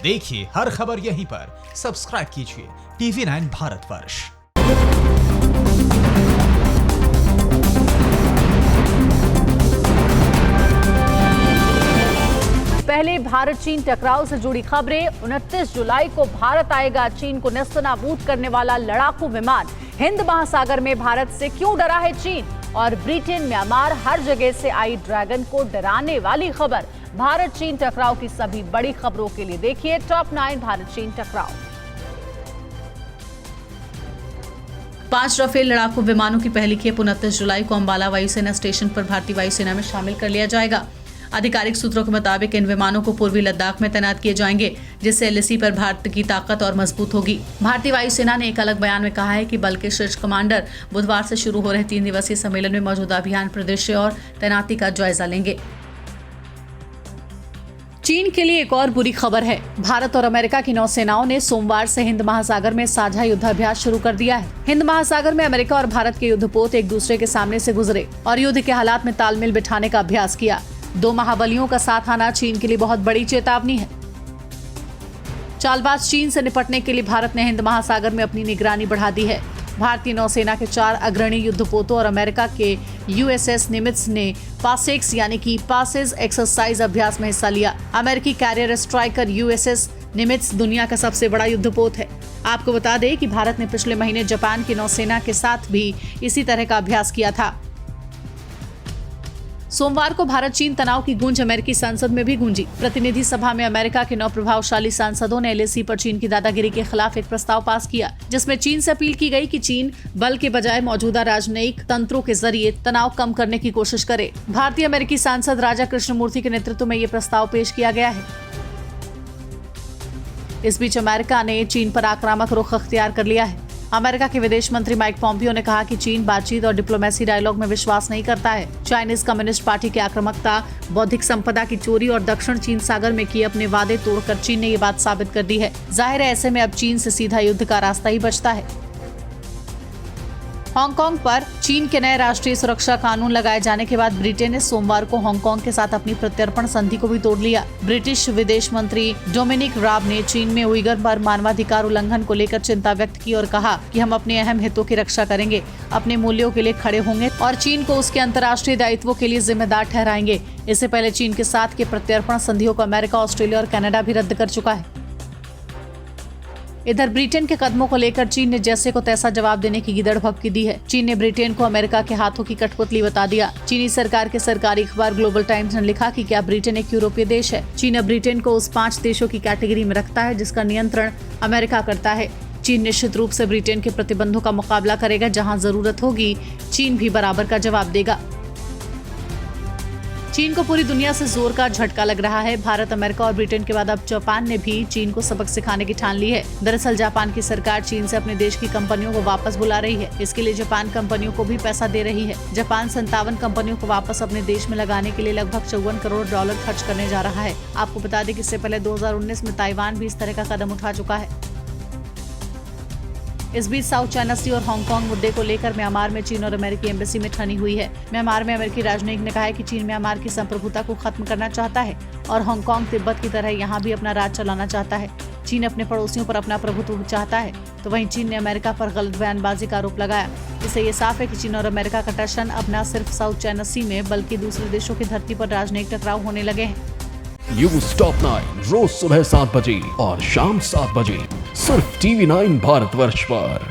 देखिए हर खबर यहीं पर। सब्सक्राइब कीजिए TV9 भारतवर्ष। पहले भारत चीन टकराव से जुड़ी खबरें। 29 जुलाई को भारत आएगा चीन को नेस्तनाबूद करने वाला लड़ाकू विमान। हिंद महासागर में भारत से क्यों डरा है चीन? और ब्रिटेन, म्यांमार, हर जगह से आई ड्रैगन को डराने वाली खबर। भारत चीन टकराव की सभी बड़ी खबरों के लिए देखिए टॉप 9 भारत चीन टकराव। 5 राफेल लड़ाकू विमानों की पहली खेप 29 जुलाई को अंबाला वायुसेना स्टेशन पर भारतीय वायुसेना में शामिल कर लिया जाएगा। आधिकारिक सूत्रों के मुताबिक इन विमानों को पूर्वी लद्दाख में तैनात किए जाएंगे, जिससे LAC पर भारत की ताकत और मजबूत होगी। भारतीय वायुसेना ने एक अलग बयान में कहा है कि बल के शीर्ष कमांडर बुधवार से शुरू हो रहे 3 दिवसीय सम्मेलन में मौजूदा अभियान, परिदृश्य और तैनाती का जायजा लेंगे। चीन के लिए एक और बुरी खबर है। भारत और अमेरिका की नौसेनाओं ने सोमवार से हिंद महासागर में साझा युद्धाभ्यास शुरू कर दिया है। हिंद महासागर में अमेरिका और भारत के युद्धपोत एक दूसरे के सामने से गुजरे और युद्ध के हालात में तालमेल बिठाने का अभ्यास किया। 2 महाबलियों का साथ आना चीन के लिए बहुत बड़ी चेतावनी है। चालबाज चीन से निपटने के लिए भारत ने हिंद महासागर में अपनी निगरानी बढ़ा दी है। भारतीय नौसेना के 4 अग्रणी युद्धपोतों और अमेरिका के USS निमित्ज ने पासेक्स यानी कि पासेज एक्सरसाइज अभ्यास में हिस्सा लिया। अमेरिकी कैरियर स्ट्राइकर USS निमित्ज दुनिया का सबसे बड़ा युद्धपोत है। आपको बता दें कि भारत ने पिछले महीने जापान की नौसेना के साथ भी इसी तरह का अभ्यास किया था। सोमवार को भारत चीन तनाव की गूंज अमेरिकी संसद में भी गूंजी। प्रतिनिधि सभा में अमेरिका के 9 प्रभावशाली सांसदों ने LAC पर चीन की दादागिरी के खिलाफ एक प्रस्ताव पास किया, जिसमें चीन से अपील की गई कि चीन बल के बजाय मौजूदा राजनयिक तंत्रों के जरिए तनाव कम करने की कोशिश करे। भारतीय अमेरिकी सांसद राजा कृष्णमूर्ति के नेतृत्व में ये प्रस्ताव पेश किया गया है। इस बीच अमेरिका ने चीन पर आक्रामक रुख अख्तियार कर लिया है। अमेरिका के विदेश मंत्री माइक पॉम्पियो ने कहा कि चीन बातचीत और डिप्लोमेसी डायलॉग में विश्वास नहीं करता है। चाइनीज कम्युनिस्ट पार्टी की आक्रामकता, बौद्धिक संपदा की चोरी और दक्षिण चीन सागर में किए अपने वादे तोड़कर चीन ने ये बात साबित कर दी है। जाहिर है ऐसे में अब चीन से सीधा युद्ध का रास्ता ही बचता है। हांगकांग पर चीन के नए राष्ट्रीय सुरक्षा कानून लगाए जाने के बाद ब्रिटेन ने सोमवार को हांगकांग के साथ अपनी प्रत्यर्पण संधि को भी तोड़ लिया। ब्रिटिश विदेश मंत्री डोमिनिक राब ने चीन में उइगर पर मानवाधिकार उल्लंघन को लेकर चिंता व्यक्त की और कहा कि हम अपने अहम हितों की रक्षा करेंगे, अपने मूल्यों के लिए खड़े होंगे और चीन को उसके अंतर्राष्ट्रीय दायित्वों के लिए जिम्मेदार ठहराएंगे। इससे पहले चीन के साथ के प्रत्यर्पण संधियों को अमेरिका, ऑस्ट्रेलिया और कनाडा भी रद्द कर चुका है। इधर ब्रिटेन के कदमों को लेकर चीन ने जैसे को तैसा जवाब देने की गिदड़ भभकी दी है। चीन ने ब्रिटेन को अमेरिका के हाथों की कठपुतली बता दिया। चीनी सरकार के सरकारी अखबार ग्लोबल टाइम्स ने लिखा कि क्या ब्रिटेन एक यूरोपीय देश है? चीन अब ब्रिटेन को उस 5 देशों की कैटेगरी में रखता है जिसका नियंत्रण अमेरिका करता है। चीन निश्चित रूप से ब्रिटेन के प्रतिबंधों का मुकाबला करेगा। जहां जरूरत होगी चीन भी बराबर का जवाब देगा। चीन को पूरी दुनिया से जोर का झटका लग रहा है। भारत, अमेरिका और ब्रिटेन के बाद अब जापान ने भी चीन को सबक सिखाने की ठान ली है। दरअसल जापान की सरकार चीन से अपने देश की कंपनियों को वापस बुला रही है। इसके लिए जापान कंपनियों को भी पैसा दे रही है। जापान 57 कंपनियों को वापस अपने देश में लगाने के लिए लगभग $54 करोड़ खर्च करने जा रहा है। आपको बता दें कि इससे पहले 2019 में ताइवान भी इस तरह का कदम उठा चुका है। इस बीच साउथ चाइना सी और हांगकांग मुद्दे को लेकर म्यांमार में चीन और अमेरिकी एम्बेसी में ठनी हुई है। म्यांमार में अमेरिकी राजनयिक ने कहा है कि चीन म्यांमार की संप्रभुता को खत्म करना चाहता है और हांगकांग तिब्बत की तरह यहाँ भी अपना राज चलाना चाहता है। चीन अपने पड़ोसियों पर अपना प्रभुत्व चाहता है, तो वहीं चीन ने अमेरिका पर गलत बयानबाजी का आरोप लगाया। इससे ये साफ है कि चीन और अमेरिका का टशन अब न सिर्फ साउथ चाइना सी में बल्कि दूसरे देशों की धरती पर राजनयिक टकराव होने लगे हैं। न्यूज़ टॉप 9 रोज सुबह 7 बजे और शाम 7 बजे सिर्फ TV9 भारतवर्ष पर।